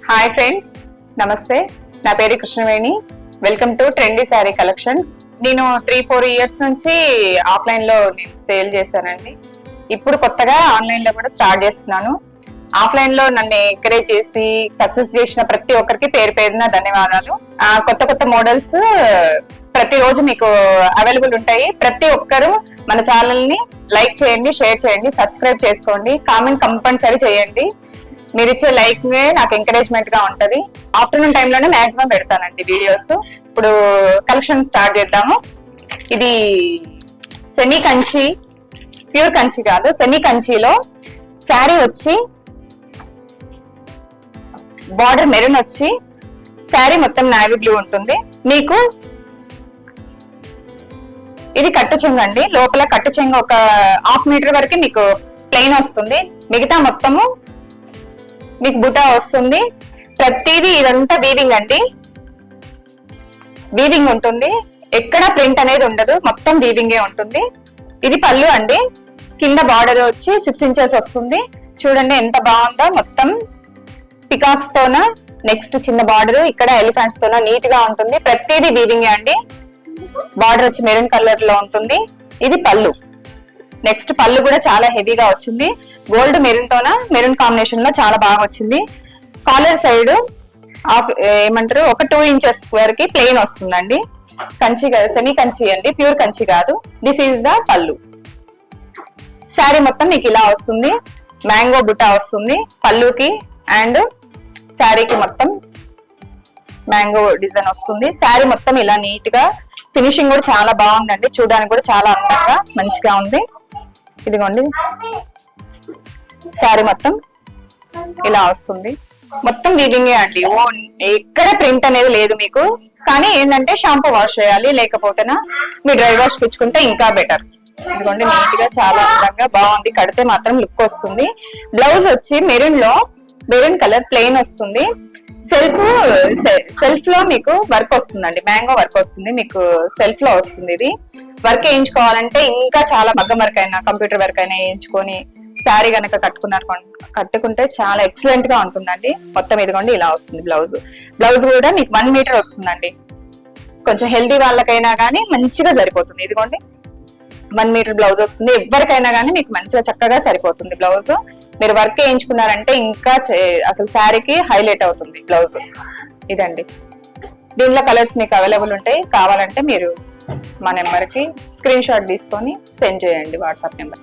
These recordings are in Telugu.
హాయ్ ఫ్రెండ్స్, నమస్తే. నా పేరు Krishnaveni. Welcome to trendy sari collections. నేను 3-4 ఇయర్స్ నుంచి ఆఫ్లైన్ లో నేను సేల్ చేశానండి. ఇప్పుడు కొత్తగా ఆన్లైన్ లో కూడా స్టార్ట్ చేస్తున్నాను. ఆఫ్లైన్ లో నన్ను ఎంకరేజ్ చేసి సక్సెస్ చేసిన ప్రతి ఒక్కరికి పేరు పేరున ధన్యవాదాలు. కొత్త మోడల్స్ ప్రతిరోజు మీకు అవైలబుల్ ఉంటాయి. ప్రతి ఒక్కరు మన ఛానల్ ని లైక్ చేయండి, షేర్ చేయండి, సబ్స్క్రైబ్ చేసుకోండి, కామెంట్ కంపల్సరీ చేయండి. మీరు ఇచ్చే లైక్ నాకు ఎంకరేజ్మెంట్ గా ఉంటది. ఆఫ్టర్నూన్ టైంలోనే మాక్సిమం పెడతానండి వీడియోస్. ఇప్పుడు కలెక్షన్ స్టార్ట్ చేద్దాము. ఇది సెమీ కంచి, ప్యూర్ కంచి కాదు, సెమీ కంచిలో శారీ వచ్చి బార్డర్ మెరూన్ వచ్చి శారీ మొత్తం నావీ బ్లూ ఉంటుంది. మీకు ఇది కట్టు చెంగు అండి. లోపల కట్టు చెంగు ఒక 1/2 మీటర్ వరకు మీకు ప్లెయిన్ వస్తుంది. మిగతా మొత్తము మీకు బుటా వస్తుంది. ప్రతిదీ ఇదంతా వీవింగ్ అండి, వీవింగ్ ఉంటుంది. ఎక్కడ ప్రింట్ అనేది ఉండదు, మొత్తం వీవింగే ఉంటుంది. ఇది పళ్ళు అండి. కింద బార్డర్ వచ్చి 6 ఇంచెస్ వస్తుంది. చూడండి ఎంత బాగుందో. మొత్తం పికాక్స్ తోన, నెక్స్ట్ చిన్న బార్డర్, ఇక్కడ ఎలిఫెంట్స్ తోన నీట్ గా ఉంటుంది. ప్రతిదీ వీవింగే అండి. బార్డర్ వచ్చి మెరూన్ కలర్ లో ఉంటుంది. ఇది పళ్ళు. నెక్స్ట్ పళ్ళు కూడా చాలా హెవీగా వచ్చింది. గోల్డ్ మెరూన్ తోన, మెరూన్ కాంబినేషన్ లో చాలా బాగా వచ్చింది. కాలర్ సైడ్ ఏమంటారు, ఒక 2 ఇంచెస్ వరకు ప్లెయిన్ వస్తుందండి. కంచి కాదు, సెమీ కంచి అండి, ప్యూర్ కంచి కాదు. దిస్ ఈజ్ ద పళ్ళు. శారీ మొత్తం మీకు ఇలా వస్తుంది. మ్యాంగో బుట్టా వస్తుంది పళ్ళుకి, అండ్ శారీకి మొత్తం మ్యాంగో డిజైన్ వస్తుంది. శారీ మొత్తం ఇలా నీట్ గా, ఫినిషింగ్ కూడా చాలా బాగుందండి. చూడడానికి కూడా చాలా అందంగా మంచిగా ఉంది. ఇదిగోండి శారీ మొత్తం ఇలా వస్తుంది. మొత్తం వీవింగే అండి. ఎక్కడ ప్రింట్ అనేది లేదు మీకు. కానీ ఏంటంటే షాంపూ వాష్ చేయాలి, లేకపోతేనా మీ డ్రై వాష్ ఇచ్చుకుంటే ఇంకా బెటర్. ఇదిగోండి నీట్ గా చాలా అందంగా బాగుంది. కడితే మాత్రం లుక్ వస్తుంది. బ్లౌజ్ వచ్చి మెరూన్ లో, మెరూన్ కలర్ ప్లెయిన్ వస్తుంది. సెల్ఫ్ లో మీకు వర్క్ వస్తుందండి, మ్యాంగో వర్క్ వస్తుంది. మీకు సెల్ఫ్ లో వస్తుంది. ఇది వర్క్ వేయించుకోవాలంటే ఇంకా చాలా మగ్గం వర్క్ అయినా, కంప్యూటర్ వర్క్ అయినా వేయించుకొని శారీ గనక కట్టుకుంటే చాలా ఎక్సలెంట్ గా ఉంటుందండి. మొత్తం ఇదిగోండి ఇలా వస్తుంది బ్లౌజ్. బ్లౌజ్ కూడా మీకు 1 మీటర్ వస్తుందండి. కొంచెం హెల్దీ వాళ్ళకైనా కానీ మంచిగా సరిపోతుంది. ఇదిగోండి 1 మీటర్ బ్లౌజ్ వస్తుంది. ఎవరికైనా కానీ మీకు మంచిగా చక్కగా సరిపోతుంది బ్లౌజ్. మీరు వర్క్ వేయించుకున్నారంటే ఇంకా అసలు శారీకి హైలైట్ అవుతుంది బ్లౌజ్. ఇదండి. దీనిలో కలర్స్ మీకు అవైలబుల్ ఉంటాయి. కావాలంటే మీరు మా నెంబర్ కి స్క్రీన్ షాట్ తీసుకొని సెండ్ చేయండి, వాట్సాప్ నెంబర్.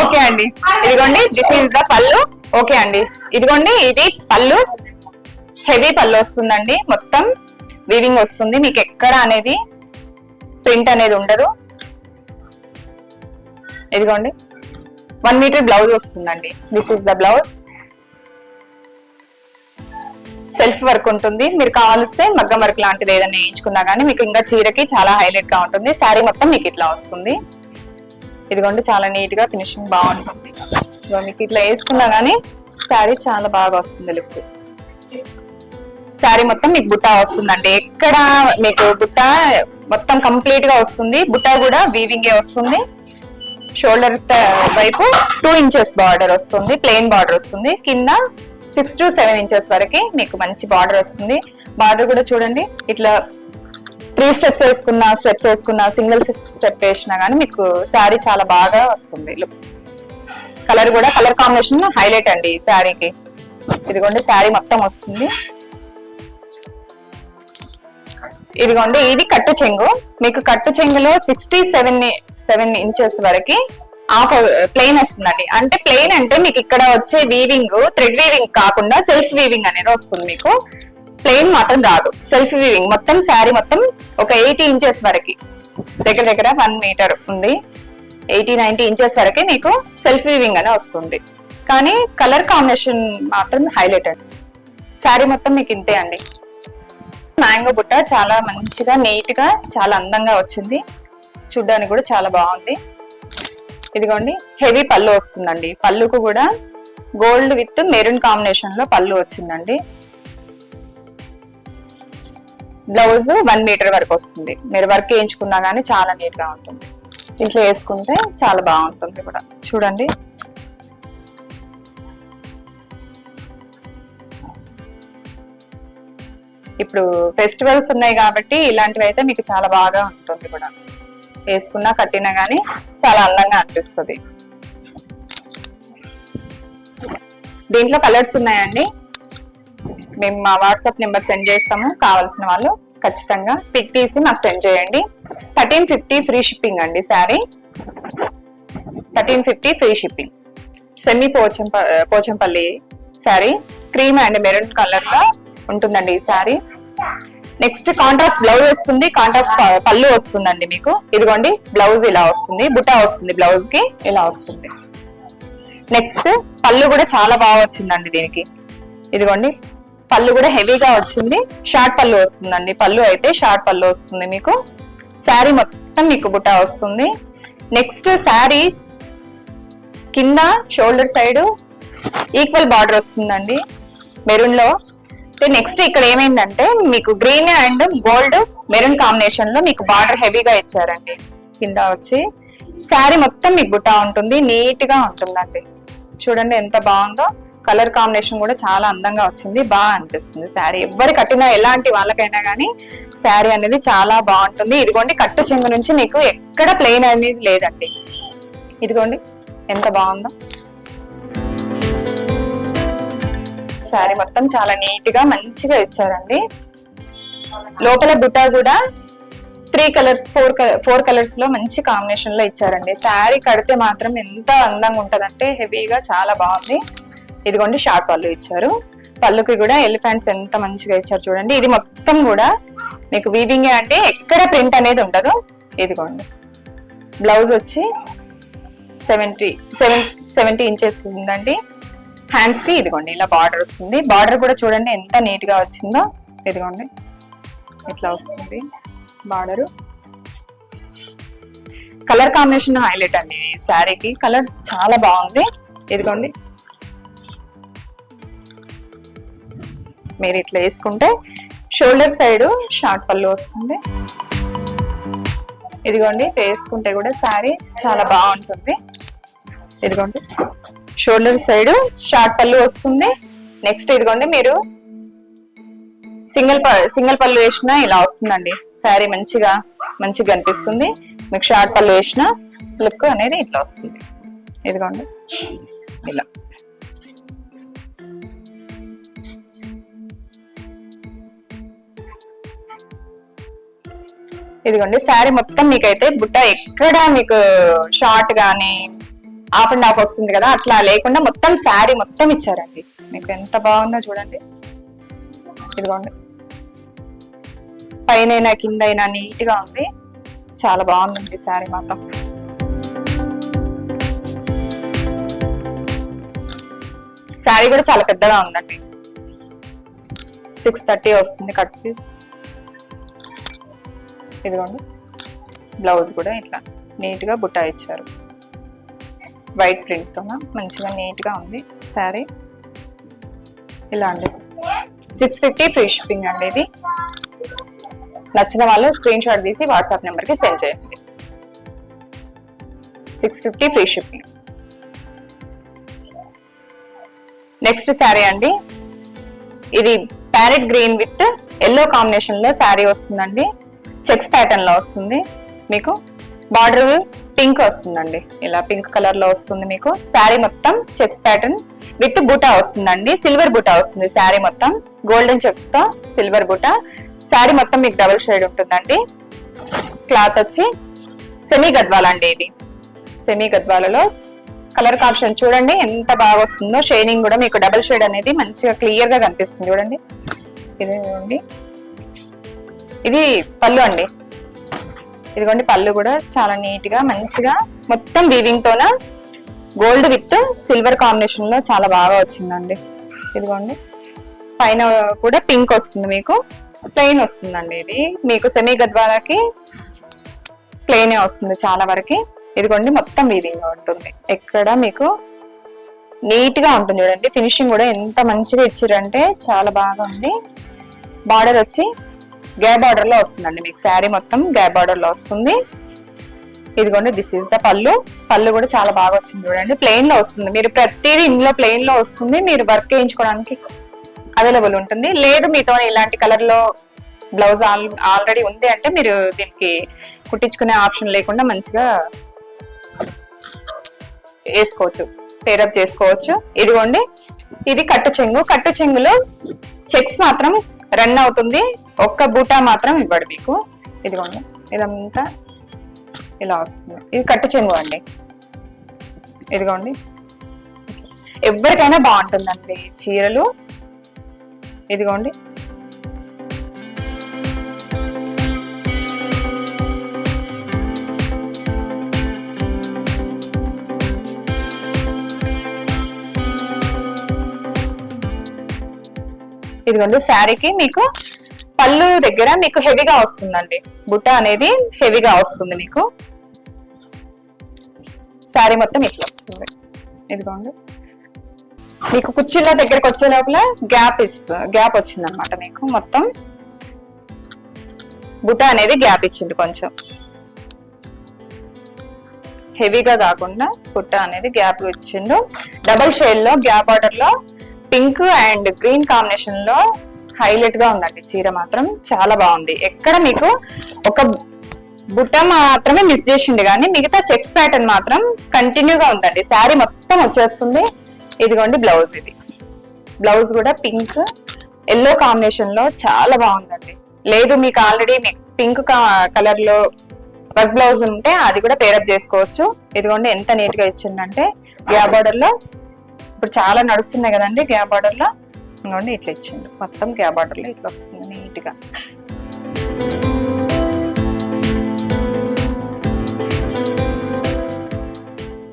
ఓకే అండి. ఇదిగోండి దిస్ ఈజ్ ద పళ్ళు. ఓకే అండి. ఇదిగోండి ఇది పళ్ళు. హెవీ పళ్ళు వస్తుందండి. మొత్తం వీవింగ్ వస్తుంది. మీకు ఎక్కడ అనేది ప్రింట్ అనేది ఉండదు. ఇదిగోండి 1 మీటర్ బ్లౌజ్ వస్తుందండి. This is the blouse. Self work ఉంటుంది. మీరు కావాల్స్తే మగ్గం వర్క్ లాంటిది ఏదైనా వేయించుకున్నా కానీ మీకు ఇంకా చీరకి చాలా హైలైట్ గా ఉంటుంది. శారీ మొత్తం మీకు ఇట్లా వస్తుంది. ఇదిగోండి చాలా నీట్ గా ఫినిషింగ్ బాగుంటుంది. మీకు ఇట్లా వేసుకున్నా కానీ శారీ చాలా బాగా వస్తుంది లుక్. శారీ మొత్తం మీకు బుట్టా వస్తుందండి. ఎక్కడ మీకు బుట్టా మొత్తం కంప్లీట్ గా వస్తుంది. బుట్టా కూడా వీవింగే వస్తుంది. షోల్డర్ వైపు 2 ఇంచెస్ బార్డర్ వస్తుంది, ప్లెయిన్ బార్డర్ వస్తుంది. కింద 6 to 7 ఇంచెస్ వరకు మీకు మంచి బార్డర్ వస్తుంది. బార్డర్ కూడా చూడండి ఇట్లా 3 స్టెప్స్ వేసుకున్నా, సింగిల్ స్టెప్ వేసినా కానీ మీకు శారీ చాలా బాగా వస్తుంది లుక్. కలర్ కూడా, కలర్ కాంబినేషన్ హైలైట్ అండి ఈ శారీకి. ఇదిగోండి శారీ మొత్తం వస్తుంది. ఇదిగోండి ఇది కట్టు చెంగు. మీకు కట్టు చెంగులో 67 ఇంచెస్ వరకు హాఫ్ ప్లెయిన్ వస్తుందండి. అంటే ప్లెయిన్ అంటే మీకు ఇక్కడ వచ్చే వీవింగ్ థ్రెడ్ వీవింగ్ కాకుండా సెల్ఫ్ వీవింగ్ అనేది వస్తుంది. మీకు ప్లెయిన్ మాత్రం రాదు, సెల్ఫ్ వీవింగ్. మొత్తం శారీ మొత్తం ఒక 80 ఇంచెస్ వరకు, దగ్గర 1 మీటర్ ఉంది. 80-90 ఇంచెస్ వరకు మీకు సెల్ఫ్ వీవింగ్ అనే వస్తుంది. కానీ కలర్ కాంబినేషన్ మాత్రం హైలైట్ అండి. శారీ మొత్తం మీకు ఇంతే అండి. మ్యాంగో బుట్ట చాలా మంచిగా నీట్ గా చాలా అందంగా వచ్చింది. చూడ్డానికి కూడా చాలా బాగుంది. ఇదిగోండి హెవీ పళ్ళు వస్తుందండి. పళ్ళుకు కూడా గోల్డ్ విత్ మెరూన్ కాంబినేషన్ లో పళ్ళు వచ్చిందండి. బ్లౌజ్ 1 మీటర్ వరకు వస్తుంది. మీరు వర్క్ వేయించుకున్నా గానీ చాలా నీట్ గా ఉంటుంది. ఇంట్లో వేసుకుంటే చాలా బాగుంటుంది కూడా. చూడండి ఇప్పుడు ఫెస్టివల్స్ ఉన్నాయి కాబట్టి ఇలాంటివి అయితే మీకు చాలా బాగా ఉంటుంది కూడా, వేసుకున్నా కట్టినా కానీ చాలా అందంగా అనిపిస్తుంది. దీంట్లో కలర్స్ ఉన్నాయండి, మేము మా వాట్సాప్ నెంబర్ సెండ్ చేస్తాము. కావాల్సిన వాళ్ళు ఖచ్చితంగా పిక్ తీసి మాకు సెండ్ చేయండి. 1350 ఫ్రీ షిప్పింగ్ అండి sari, 1350 free shipping. Semi Pochampally sari, cream and maroon colour లో ఉంటుందండి ఈ శారీ. నెక్స్ట్ కాంట్రాస్ట్ బ్లౌజ్ వస్తుంది, కాంట్రాస్ట్ పళ్ళు వస్తుందండి మీకు. ఇదిగోండి బ్లౌజ్ ఇలా వస్తుంది, బుటా వస్తుంది, బ్లౌజ్ కి ఇలా వస్తుంది. నెక్స్ట్ పళ్ళు కూడా చాలా బాగా వచ్చిందండి దీనికి. ఇదిగోండి పళ్ళు కూడా హెవీగా వచ్చింది, షార్ట్ పళ్ళు వస్తుందండి. పళ్ళు అయితే షార్ట్ పళ్ళు వస్తుంది మీకు. శారీ మొత్తం మీకు బుటా వస్తుంది. నెక్స్ట్ శారీ కింద షోల్డర్ సైడ్ ఈక్వల్ బార్డర్ వస్తుందండి మెరూన్ లో. నెక్స్ట్ ఇక్కడ ఏమైందంటే మీకు green and gold maroon combination లో మీకు బార్డర్ హెవీగా ఇచ్చారండి. కింద వచ్చి శారీ మొత్తం మీకు బుటా ఉంటుంది, నీట్ గా ఉంటుందండి. చూడండి ఎంత బాగుందో, కలర్ కాంబినేషన్ కూడా చాలా అందంగా వచ్చింది, బాగా అనిపిస్తుంది శారీ. ఎవరు కట్టినా ఎలాంటి వాళ్ళకైనా కానీ శారీ అనేది చాలా బాగుంటుంది. ఇదిగోండి కట్టు చెంగు నుంచి మీకు ఎక్కడ ప్లెయిన్ అనేది లేదండి. ఇదిగోండి ఎంత బాగుందో శారీ మొత్తం చాలా నీట్ గా మంచిగా ఇచ్చారండి. లోపల బుటా కూడా 3 కలర్స్ 4 కలర్స్ లో మంచి కాంబినేషన్ లో ఇచ్చారండి. శారీ కడితే మాత్రం ఎంత అందంగా ఉంటదంటే హెవీగా చాలా బాగుంది. ఇదిగోండి షార్ట్ పళ్ళు ఇచ్చారు, పళ్ళుకి కూడా ఎలిఫెంట్స్ ఎంత మంచిగా ఇచ్చారు చూడండి. ఇది మొత్తం కూడా మీకు వీవింగ్ అంటే ఎక్కడ ప్రింట్ అనేది ఉండదు. ఇదిగోండి బ్లౌజ్ వచ్చి 70 ఇంచెస్ ఉందండి. హ్యాండ్స్ కి ఇదిగోండి ఇలా బార్డర్ వస్తుంది. బార్డర్ కూడా చూడండి ఎంత నీట్ గా వచ్చిందో. ఇదిగోండి ఇట్లా వస్తుంది బార్డర్. కలర్ కాంబినేషన్ హైలైట్ అండి శారీకి, కలర్ చాలా బాగుంది. ఇదిగోండి మీరు ఇట్లా వేసుకుంటే షోల్డర్ సైడ్ షార్ట్ పళ్ళు వస్తుంది. ఇదిగోండి వేసుకుంటే కూడా శారీ చాలా బాగుంటుంది. ఇదిగోండి షోల్డర్ సైడ్ షార్ట్ పళ్ళు వస్తుంది. నెక్స్ట్ ఇదిగోండి మీరు సింగిల్ పళ్ళు వేసినా ఇలా వస్తుందండి శారీ, మంచిగా కనిపిస్తుంది మీకు. షార్ట్ పళ్ళు వేసిన లుక్ అనేది ఇట్లా వస్తుంది. ఇదిగోండి ఇలా. ఇదిగోండి శారీ మొత్తం మీకైతే బుట్ట ఎక్కడ మీకు షార్ట్ గానీ ఆఫ్ అండ్ ఆఫ్ వస్తుంది కదా, అట్లా లేకుండా మొత్తం శారీ మొత్తం ఇచ్చారండి మీకు. ఎంత బాగుందో చూడండి. ఇదిగోండి పైన కిందైనా నీట్ గా ఉంది, చాలా బాగుందండి శారీ మొత్తం. శారీ కూడా చాలా పెద్దగా ఉందండి, 630 వస్తుంది కట్ పీస్. ఇదిగోండి బ్లౌజ్ కూడా ఇట్లా నీట్ గా బుట్టా ఇచ్చారు, వైట్ ప్రింట్ తో మంచిగా నీట్ గా ఉంది శారీ. ఇలా అండి 650 ఫ్రీ షిప్పింగ్ అండి. ఇది నచ్చిన వాళ్ళు స్క్రీన్ షాట్ తీసి వాట్సాప్ నెంబర్ కి సెండ్ చేయండి. 650 ఫ్రీ షిప్పింగ్. నెక్స్ట్ శారీ అండి, ఇది parrot green with yellow combination లో శారీ వస్తుందండి. చెక్స్ ప్యాటర్న్ లో వస్తుంది మీకు. బార్డర్ పింక్ వస్తుందండి, ఇలా పింక్ కలర్ లో వస్తుంది మీకు. శారీ మొత్తం చెక్స్ ప్యాటర్న్ విత్ బూటా వస్తుందండి, సిల్వర్ బూటా వస్తుంది శారీ మొత్తం. గోల్డెన్ చెక్స్ తో సిల్వర్ బూటా. శారీ మొత్తం మీకు డబుల్ షేడ్ ఉంటుందండి. క్లాత్ వచ్చి సెమీ గద్వాల అండి. ఇది సెమీ గద్వాలలో కలర్ కాంబినేషన్ చూడండి ఎంత బాగా వస్తుందో. షేడింగ్ కూడా మీకు డబుల్ షేడ్ అనేది మంచిగా క్లియర్ గా కనిపిస్తుంది చూడండి. ఇదిగోండి ఇది పళ్ళు అండి. ఇదిగోండి పళ్ళు కూడా చాలా నీట్ గా మంచిగా మొత్తం వీవింగ్ తోన గోల్డ్ విత్ సిల్వర్ కాంబినేషన్ లో చాలా బాగా వచ్చిందండి. ఇదిగోండి పైన కూడా పింక్ వస్తుంది మీకు, ప్లెయిన్ వస్తుందండి. ఇది మీకు సెమీ గద్వాలకి ప్లెయిన్ వస్తుంది చాలా వరకు. ఇదిగోండి మొత్తం వీవింగ్ ఉంటుంది, ఎక్కడ మీకు నీట్ గా ఉంటుంది చూడండి. ఫినిషింగ్ కూడా ఎంత మంచిగా ఇచ్చిరంటే చాలా బాగా ఉంది. బార్డర్ వచ్చి గ్యాప్ బార్డర్ లో వస్తుందండి మీకు. శారీ మొత్తం గ్యాప్ బార్డర్ లో వస్తుంది. ఇదిగోండి దిస్ ఈస్ ద పళ్ళు. పళ్ళు కూడా చాలా బాగా వచ్చింది చూడండి, ప్లెయిన్ లో వస్తుంది. మీరు ప్రతిదీ ఇందులో ప్లెయిన్ లో వస్తుంది. మీరు వర్క్ వేయించుకోవడానికి అవైలబుల్ ఉంటుంది. లేదు మీతో ఇలాంటి కలర్ లో బ్లౌజ్ ఆల్రెడీ ఉంది అంటే మీరు దీనికి కుట్టించుకునే ఆప్షన్ లేకుండా మంచిగా వేసుకోవచ్చు, పేరప్ చేసుకోవచ్చు. ఇదిగోండి, ఇది కట్టు చెంగు. కట్టు చెంగులో చెక్స్ మాత్రం రన్ అవుతుంది, ఒక్క బూటా మాత్రం ఇవ్వడు మీకు. ఇదిగోండి, ఇదంతా ఇలా వస్తుంది. ఇది కట్టు చెంగు అండి. ఇదిగోండి, ఎవరికైనా బాగుంటుందండి చీరలు. ఇదిగోండి, ఇదిగోండి శారీకి మీకు పళ్ళు దగ్గర మీకు హెవీగా వస్తుందండి, బుట్ట అనేది హెవీగా వస్తుంది మీకు. శారీ మొత్తం ఇట్లా వస్తుంది. ఇదిగోండి, మీకు కుర్చీల దగ్గరకు వచ్చే లోపల గ్యాప్ వచ్చింది అనమాట. మీకు మొత్తం బుట్ట అనేది గ్యాప్ ఇచ్చింది, కొంచెం హెవీగా కాకుండా బుట్ట అనేది గ్యాప్ ఇచ్చిండు. డబల్ షేడ్ లో గ్యాప్ బార్డర్ లో పింక్ అండ్ గ్రీన్ కాంబినేషన్ లో హైలైట్ గా ఉందండి చీర. మాత్రం చాలా బాగుంది. ఎక్కడ మీకు ఒక బుట్ట మాత్రమే మిస్ చేసిండు కానీ మిగతా చెక్స్ ప్యాటర్న్ మాత్రం కంటిన్యూగా ఉందండి. శారీ మొత్తం వచ్చేస్తుంది. ఇదిగోండి బ్లౌజ్, ఇది బ్లౌజ్ కూడా పింక్ ఎల్లో కాంబినేషన్ లో చాలా బాగుందండి. లేదు మీకు ఆల్రెడీ పింక్ కలర్ లో వర్క్ బ్లౌజ్ ఉంటే అది కూడా పేరప్ చేసుకోవచ్చు. ఇదిగోండి ఎంత నీట్ గా ఇచ్చిందంటే గ్యాప్ బార్డర్ లో, ఇప్పుడు చాలా నడుస్తున్నాయి కదండి గ్యాప్ బార్డర్ లో. ఇదిగోండి ఇట్లా ఇచ్చిండు, మొత్తం గ్యాప్ బార్డర్ లో ఇట్లా వస్తుంది నీట్ గా.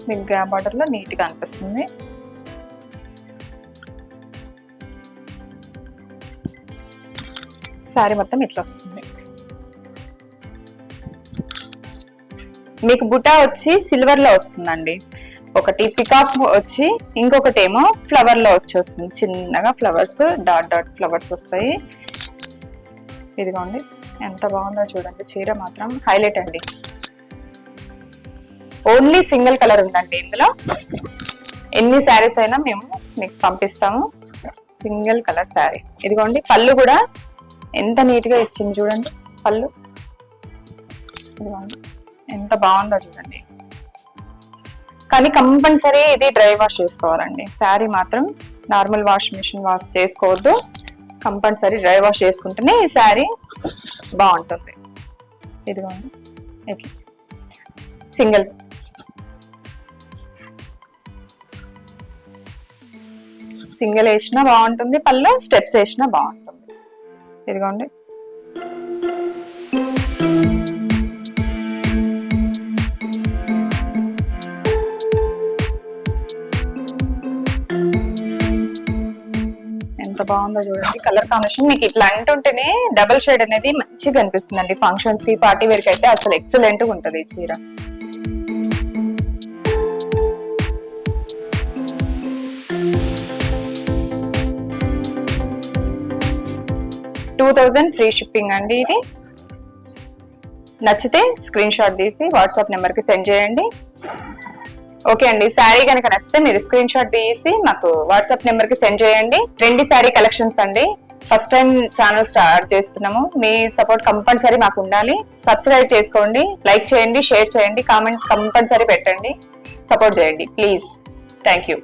మీకు గ్యాప్ బార్డర్ లో నీట్ గా అనిపిస్తుంది. శారీ మొత్తం ఇట్లా వస్తుంది. మీకు బుటా వచ్చి సిల్వర్ లో వస్తుందండి. ఒకటి పికాక్ వచ్చి ఇంకొకటి ఏమో ఫ్లవర్ లో వచ్చేస్తుంది. చిన్నగా ఫ్లవర్స్, డాట్ డాట్ ఫ్లవర్స్ వస్తాయి. ఇదిగోండి ఎంత బాగుందో చూడండి. చీర మాత్రం హైలైట్ అండి. ఓన్లీ సింగిల్ కలర్ ఉందండి ఇందులో. ఎన్ని శారీస్ అయినా మేము మీకు పంపిస్తాము. Single colour sari. ఇదిగోండి పళ్ళు కూడా ఎంత నీట్ గా ఇచ్చింది చూడండి. పళ్ళు ఇదిగోండి ఎంత బాగుందో చూడండి. కానీ కంపల్సరీ ఇది డ్రై వాష్ చేసుకోవాలండి. శారీ మాత్రం నార్మల్ వాష్ మిషన్ వాష్ చేసుకోవద్దు, కంపల్సరీ డ్రై వాష్ చేసుకుంటేనే ఈ శారీ బాగుంటుంది. ఇదిగోండి ఇట్లా సింగిల్ వేసినా బాగుంటుంది, పళ్ళు స్టెప్స్ వేసినా బాగుంటుంది. ఇదిగోండి ఎంత బాగుందో చూడండి. కలర్ కాంబినేషన్ మీకు ఇట్లా అంటుంటేనే డబల్ షేడ్ అనేది మంచిగా అనిపిస్తుంది అండి. ఫంక్షన్స్ కి, పార్టీ వేర్ కి అయితే అసలు ఎక్సలెంట్ గా ఉంటది ఈ చీర. $2000 ఫ్రీ షిప్పింగ్ అండి. ఇది నచ్చితే స్క్రీన్ షాట్ తీసి వాట్సాప్ నెంబర్ కి సెండ్ చేయండి. ఓకే అండి, శారీ కనుక నచ్చితే మీరు స్క్రీన్ షాట్ తీసి మాకు వాట్సాప్ నెంబర్ కి సెండ్ చేయండి. ట్రెండీ శారీ కలెక్షన్స్ అండి. ఫస్ట్ టైం ఛానల్ స్టార్ట్ చేస్తున్నాము. మీ సపోర్ట్ కంపల్సరీ మాకు ఉండాలి. సబ్స్క్రైబ్ చేసుకోండి, లైక్ చేయండి, షేర్ చేయండి, కామెంట్ కంపల్సరీ పెట్టండి, సపోర్ట్ చేయండి ప్లీజ్. Thank you.